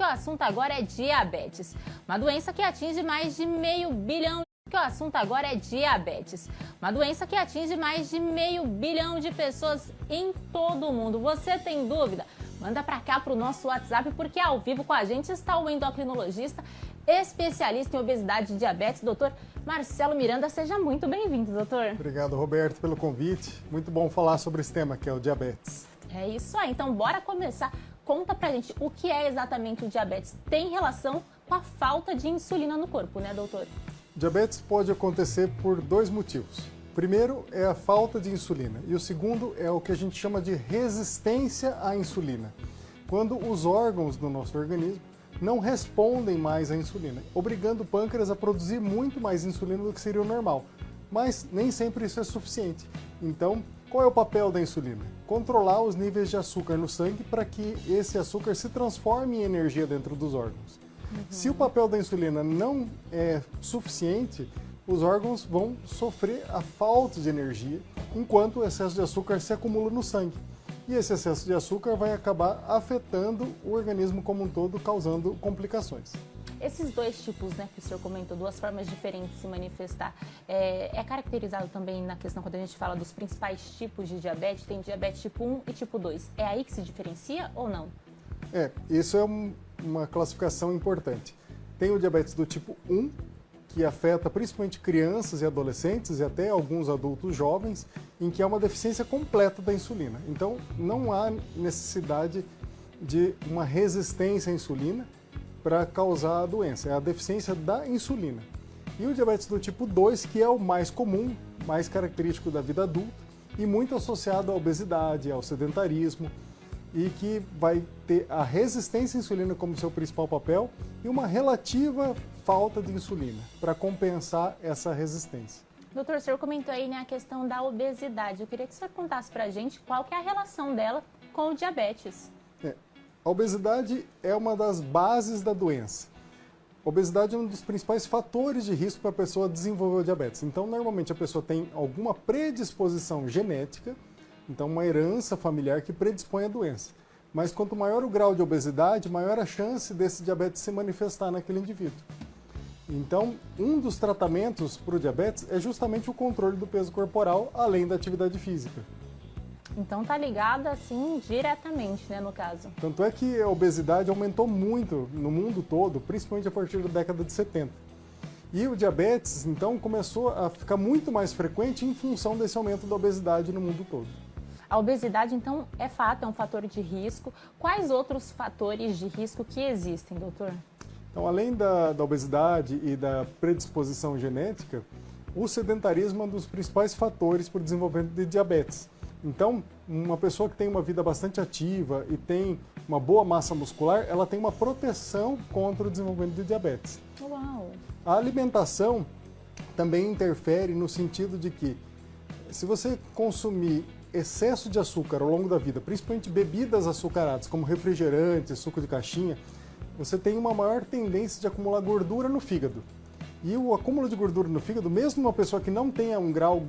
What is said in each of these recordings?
o assunto agora é diabetes, uma doença que atinge mais de meio bilhão. O assunto agora é diabetes, uma doença que atinge mais de meio bilhão de pessoas em todo o mundo. Você tem dúvida? Manda para cá para o nosso WhatsApp, porque ao vivo com a gente está o endocrinologista, especialista em obesidade e diabetes, doutor Marcelo Miranda. Seja muito bem-vindo, doutor. Obrigado, Roberto, pelo convite. Muito bom falar sobre esse tema, que é o diabetes. É isso aí, então bora começar. Conta pra gente o que é exatamente o diabetes. Tem relação com a falta de insulina no corpo, né, doutor? Diabetes pode acontecer por dois motivos. O primeiro é a falta de insulina e o segundo é o que a gente chama de resistência à insulina. Quando os órgãos do nosso organismo não respondem mais à insulina, obrigando o pâncreas a produzir muito mais insulina do que seria o normal. Mas nem sempre isso é suficiente. Então, qual é o papel da insulina? Controlar os níveis de açúcar no sangue para que esse açúcar se transforme em energia dentro dos órgãos. Se o papel da insulina não é suficiente, os órgãos vão sofrer a falta de energia, enquanto o excesso de açúcar se acumula no sangue. E esse excesso de açúcar vai acabar afetando o organismo como um todo, causando complicações. Esses dois tipos, né, que o senhor comentou, duas formas diferentes de se manifestar, é caracterizado também na questão, quando a gente fala dos principais tipos de diabetes, tem diabetes tipo 1 e tipo 2. É aí que se diferencia ou não? Isso é uma classificação importante. Tem o diabetes do tipo 1, que afeta principalmente crianças e adolescentes e até alguns adultos jovens, em que há uma deficiência completa da insulina. Então, não há necessidade de uma resistência à insulina para causar a doença, é a deficiência da insulina. E o diabetes do tipo 2, que é o mais comum, mais característico da vida adulta e muito associado à obesidade, ao sedentarismo, e que vai ter a resistência à insulina como seu principal papel e uma relativa falta de insulina para compensar essa resistência. Doutor, o senhor comentou aí, né, a questão da obesidade. Eu queria que o senhor contasse para a gente qual que é a relação dela com o diabetes. A obesidade é uma das bases da doença. A obesidade é um dos principais fatores de risco para a pessoa desenvolver o diabetes. Então, normalmente a pessoa tem alguma predisposição genética, então uma herança familiar que predispõe à doença. Mas quanto maior o grau de obesidade, maior a chance desse diabetes se manifestar naquele indivíduo. Então, um dos tratamentos para o diabetes é justamente o controle do peso corporal, além da atividade física. Então tá ligado assim diretamente, né, no caso. Tanto é que a obesidade aumentou muito no mundo todo, principalmente a partir da década de 70. E o diabetes, então, começou a ficar muito mais frequente em função desse aumento da obesidade no mundo todo. A obesidade, então, é fato, é um fator de risco. Quais outros fatores de risco que existem, doutor? Então, além da obesidade e da predisposição genética, o sedentarismo é um dos principais fatores para o desenvolvimento de diabetes. Então, uma pessoa que tem uma vida bastante ativa e tem uma boa massa muscular, ela tem uma proteção contra o desenvolvimento de diabetes. Uau! A alimentação também interfere no sentido de que, se você consumir excesso de açúcar ao longo da vida, principalmente bebidas açucaradas, como refrigerante, suco de caixinha, você tem uma maior tendência de acumular gordura no fígado. E o acúmulo de gordura no fígado, mesmo uma pessoa que não tenha um grau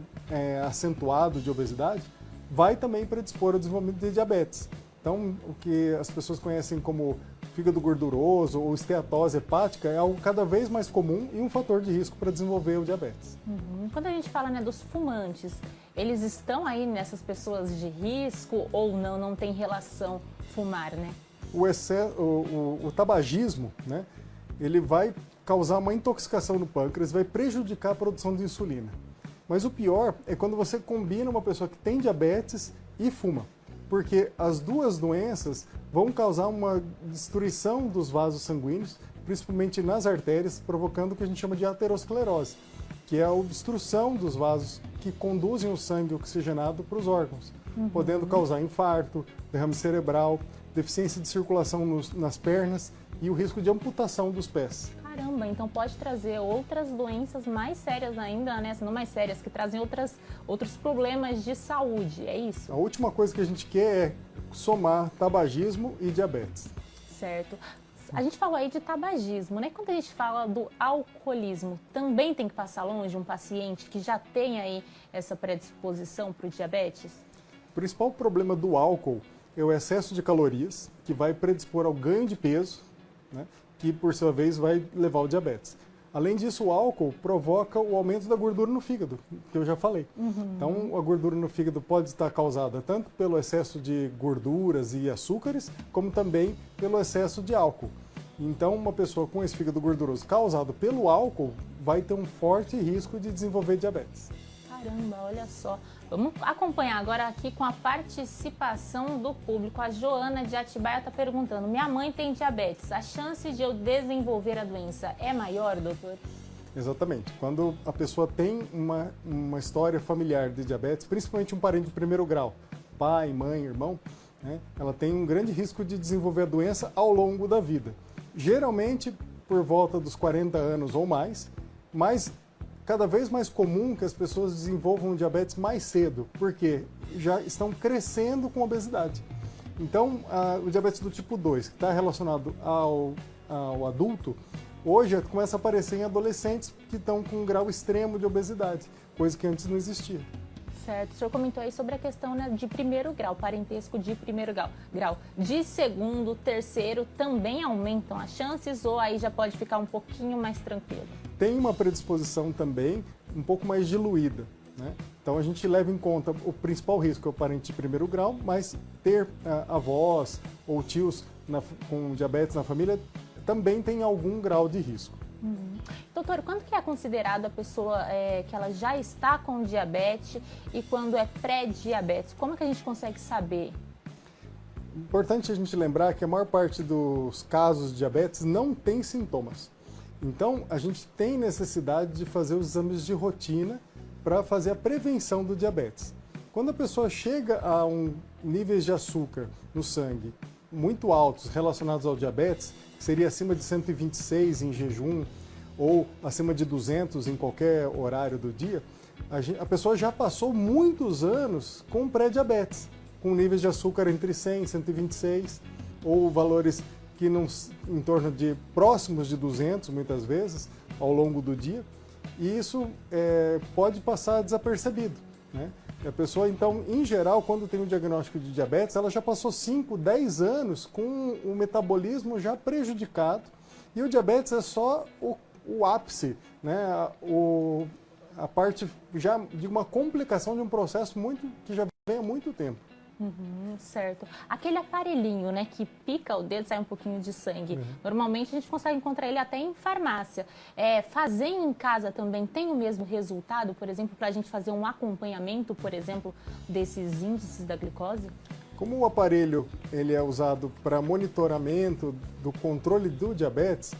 acentuado de obesidade, vai também predispor ao desenvolvimento de diabetes. Então, o que as pessoas conhecem como fígado gorduroso ou esteatose hepática é algo cada vez mais comum e um fator de risco para desenvolver o diabetes. Quando a gente fala, né, dos fumantes, eles estão aí nessas pessoas de risco ou não? Não tem relação fumar, né? O tabagismo, né, ele vai causar uma intoxicação no pâncreas, vai prejudicar a produção de insulina. Mas o pior é quando você combina uma pessoa que tem diabetes e fuma, porque as duas doenças vão causar uma destruição dos vasos sanguíneos, principalmente nas artérias, provocando o que a gente chama de aterosclerose, que é a obstrução dos vasos que conduzem o sangue oxigenado para os órgãos, podendo causar infarto, derrame cerebral, deficiência de circulação nas pernas e o risco de amputação dos pés. Caramba, então pode trazer outras doenças mais sérias ainda, né? Não mais sérias, que trazem outros problemas de saúde, é isso? A última coisa que a gente quer é somar tabagismo e diabetes. Certo. A gente falou aí de tabagismo, né? Quando a gente fala do alcoolismo, também tem que passar longe um paciente que já tem aí essa predisposição para o diabetes? O principal problema do álcool é o excesso de calorias, que vai predispor ao ganho de peso, né, que por sua vez vai levar ao diabetes. Além disso, o álcool provoca o aumento da gordura no fígado, que eu já falei. Então, a gordura no fígado pode estar causada tanto pelo excesso de gorduras e açúcares, como também pelo excesso de álcool. Então, uma pessoa com esse fígado gorduroso causado pelo álcool vai ter um forte risco de desenvolver diabetes. Caramba, olha só. Vamos acompanhar agora aqui com a participação do público. A Joana de Atibaia está perguntando: minha mãe tem diabetes, a chance de eu desenvolver a doença é maior, doutor? Exatamente. Quando a pessoa tem uma história familiar de diabetes, principalmente um parente de primeiro grau, pai, mãe, irmão, né, ela tem um grande risco de desenvolver a doença ao longo da vida. Geralmente por volta dos 40 anos ou mais, mas cada vez mais comum que as pessoas desenvolvam diabetes mais cedo, porque já estão crescendo com obesidade. Então, o diabetes do tipo 2, que está relacionado ao adulto, hoje começa a aparecer em adolescentes que estão com um grau extremo de obesidade, coisa que antes não existia. Certo, o senhor comentou aí sobre a questão, né, de primeiro grau, parentesco de primeiro grau. De segundo, terceiro, também aumentam as chances ou aí já pode ficar um pouquinho mais tranquilo? Tem uma predisposição também um pouco mais diluída, né? Então a gente leva em conta o principal risco é o parente de primeiro grau, mas ter avós ou tios com diabetes na família também tem algum grau de risco. Doutor, quando que é considerado a pessoa que ela já está com diabetes e quando é pré-diabetes? Como que a gente consegue saber? Importante a gente lembrar que a maior parte dos casos de diabetes não tem sintomas. Então, a gente tem necessidade de fazer os exames de rotina para fazer a prevenção do diabetes. Quando a pessoa chega a níveis de açúcar no sangue muito altos relacionados ao diabetes, que seria acima de 126 em jejum ou acima de 200 em qualquer horário do dia, a pessoa já passou muitos anos com pré-diabetes, com níveis de açúcar entre 100 e 126, ou valores que em torno de próximos de 200, muitas vezes, ao longo do dia, e isso pode passar desapercebido, né? A pessoa, então, em geral, quando tem um diagnóstico de diabetes, ela já passou 5, 10 anos com o metabolismo já prejudicado, e o diabetes é só o ápice, né? A parte já de uma complicação de um processo que já vem há muito tempo. Certo. Aquele aparelhinho, né, que pica o dedo, sai um pouquinho de sangue. Normalmente a gente consegue encontrar ele até em farmácia. Fazer em casa também tem o mesmo resultado, por exemplo, para a gente fazer um acompanhamento, por exemplo, desses índices da glicose? Como o aparelho ele é usado para monitoramento do controle do diabetes,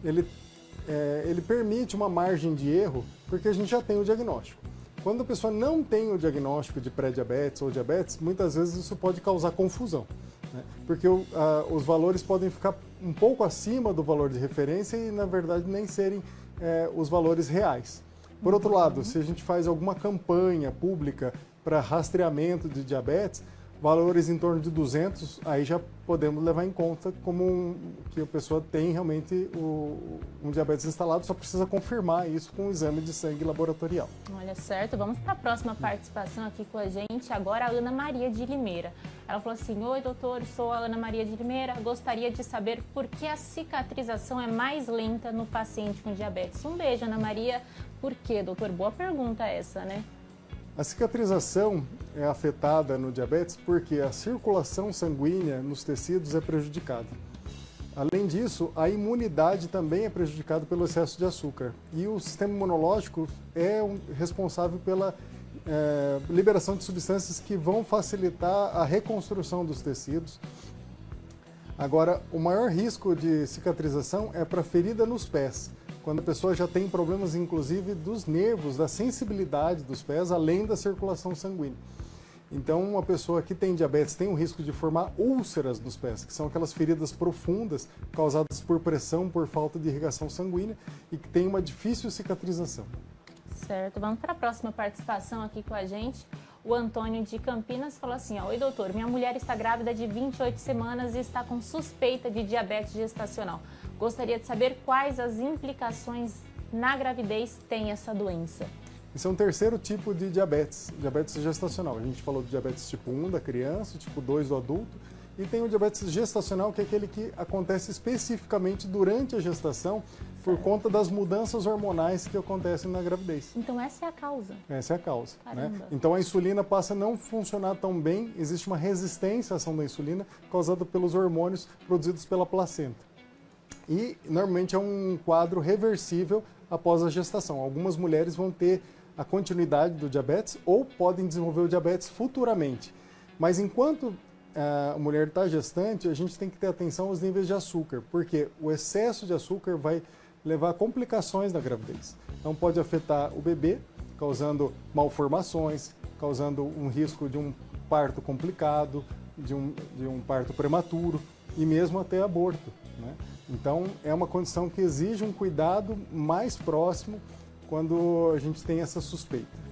ele permite uma margem de erro, porque a gente já tem o diagnóstico. Quando a pessoa não tem o diagnóstico de pré-diabetes ou diabetes, muitas vezes isso pode causar confusão, né? Porque os valores podem ficar um pouco acima do valor de referência e, na verdade, nem serem os valores reais. Por outro lado, se a gente faz alguma campanha pública para rastreamento de diabetes, valores em torno de 200, aí já podemos levar em conta como que a pessoa tem realmente um diabetes instalado, só precisa confirmar isso com um exame de sangue laboratorial. Olha, certo. Vamos para a próxima participação aqui com a gente, agora a Ana Maria de Limeira. Ela falou assim: oi, doutor, sou a Ana Maria de Limeira, gostaria de saber por que a cicatrização é mais lenta no paciente com diabetes. Um beijo, Ana Maria. Por quê, doutor? Boa pergunta essa, né? A cicatrização é afetada no diabetes porque a circulação sanguínea nos tecidos é prejudicada. Além disso, a imunidade também é prejudicada pelo excesso de açúcar. E o sistema imunológico é responsável pela liberação de substâncias que vão facilitar a reconstrução dos tecidos. Agora, o maior risco de cicatrização é para ferida nos pés, quando a pessoa já tem problemas, inclusive, dos nervos, da sensibilidade dos pés, além da circulação sanguínea. Então, uma pessoa que tem diabetes tem o risco de formar úlceras nos pés, que são aquelas feridas profundas causadas por pressão, por falta de irrigação sanguínea e que tem uma difícil cicatrização. Certo, vamos para a próxima participação aqui com a gente. O Antônio de Campinas falou assim: oi, doutor, minha mulher está grávida de 28 semanas e está com suspeita de diabetes gestacional. Gostaria de saber quais as implicações na gravidez tem essa doença. Esse é um terceiro tipo de diabetes gestacional. A gente falou de diabetes tipo 1 da criança, tipo 2 do adulto E tem o diabetes gestacional, que é aquele que acontece especificamente durante a gestação, por conta das mudanças hormonais que acontecem na gravidez. Então essa é a causa? Essa é a causa. Né? Caramba. Então a insulina passa a não funcionar tão bem, existe uma resistência à ação da insulina causada pelos hormônios produzidos pela placenta. E normalmente é um quadro reversível após a gestação. Algumas mulheres vão ter a continuidade do diabetes ou podem desenvolver o diabetes futuramente. Mas enquanto a mulher está gestante, a gente tem que ter atenção aos níveis de açúcar, porque o excesso de açúcar vai levar a complicações na gravidez. Então pode afetar o bebê, causando malformações, causando um risco de um parto complicado, de um parto prematuro e mesmo até aborto, né? Então é uma condição que exige um cuidado mais próximo quando a gente tem essa suspeita.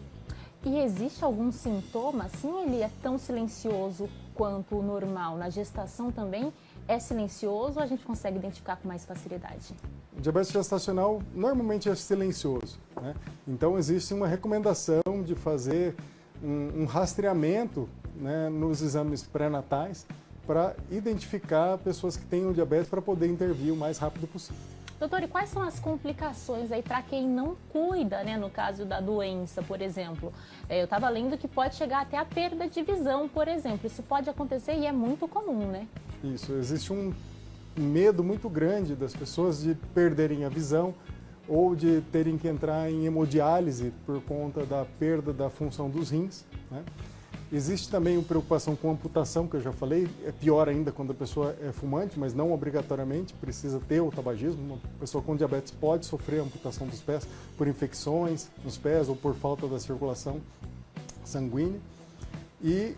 E existe algum sintoma, assim, ou ele é tão silencioso quanto o normal? Na gestação também é silencioso ou a gente consegue identificar com mais facilidade? O diabetes gestacional normalmente é silencioso, né? Então existe uma recomendação de fazer um rastreamento, né, nos exames pré-natais para identificar pessoas que têm o diabetes para poder intervir o mais rápido possível. Doutor, e quais são as complicações aí para quem não cuida, né, no caso da doença, por exemplo? Eu estava lendo que pode chegar até a perda de visão, por exemplo. Isso pode acontecer e é muito comum, né? Isso, existe um medo muito grande das pessoas de perderem a visão ou de terem que entrar em hemodiálise por conta da perda da função dos rins, né? Existe também uma preocupação com amputação, que eu já falei, é pior ainda quando a pessoa é fumante, mas não obrigatoriamente precisa ter o tabagismo. Uma pessoa com diabetes pode sofrer amputação dos pés por infecções nos pés ou por falta da circulação sanguínea. E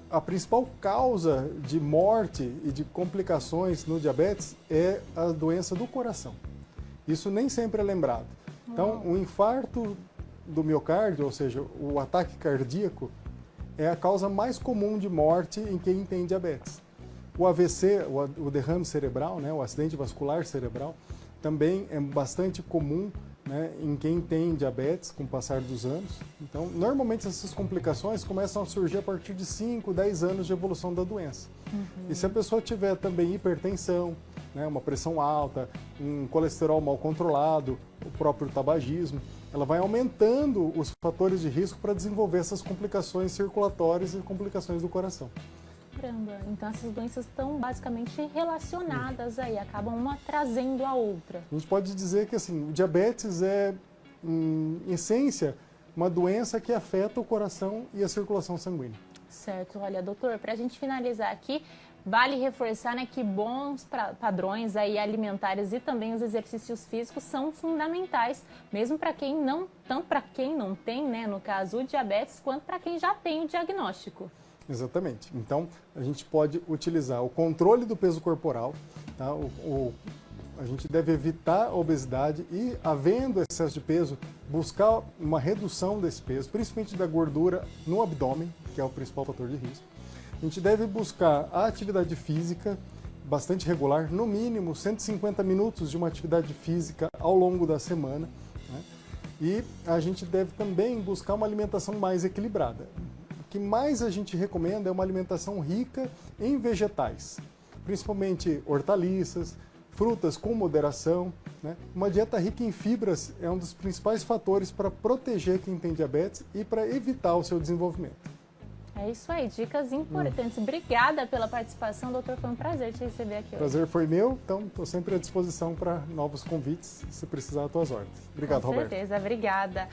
a principal causa de morte e de complicações no diabetes é a doença do coração. Isso nem sempre é lembrado. Então, o infarto do miocárdio, ou seja, o ataque cardíaco, é a causa mais comum de morte em quem tem diabetes. O AVC, o derrame cerebral, né, o acidente vascular cerebral, também é bastante comum, né, em quem tem diabetes com o passar dos anos. Então, normalmente essas complicações começam a surgir a partir de 5, 10 anos de evolução da doença. E se a pessoa tiver também hipertensão, né, uma pressão alta, um colesterol mal controlado, o próprio tabagismo, ela vai aumentando os fatores de risco para desenvolver essas complicações circulatórias e complicações do coração. Caramba, então essas doenças estão basicamente relacionadas aí, acabam uma trazendo a outra. A gente pode dizer que assim, o diabetes é, em essência, uma doença que afeta o coração e a circulação sanguínea. Certo, olha, doutor, para a gente finalizar aqui, vale reforçar, né, que bons padrões aí alimentares e também os exercícios físicos são fundamentais, mesmo para quem não, tanto para quem não tem, né, no caso, o diabetes, quanto para quem já tem o diagnóstico. Exatamente. Então, a gente pode utilizar o controle do peso corporal, tá? A gente deve evitar a obesidade e, havendo excesso de peso, buscar uma redução desse peso, principalmente da gordura no abdômen, que é o principal fator de risco. A gente deve buscar a atividade física bastante regular, no mínimo 150 minutos de uma atividade física ao longo da semana, né? E a gente deve também buscar uma alimentação mais equilibrada. O que mais a gente recomenda é uma alimentação rica em vegetais, principalmente hortaliças, frutas com moderação, né? Uma dieta rica em fibras é um dos principais fatores para proteger quem tem diabetes e para evitar o seu desenvolvimento. É isso aí, dicas importantes. Obrigada pela participação, doutor. Foi um prazer te receber aqui hoje. Prazer foi meu, então estou sempre à disposição para novos convites, se precisar, às tuas ordens. Obrigado, Roberto. Com certeza, obrigada.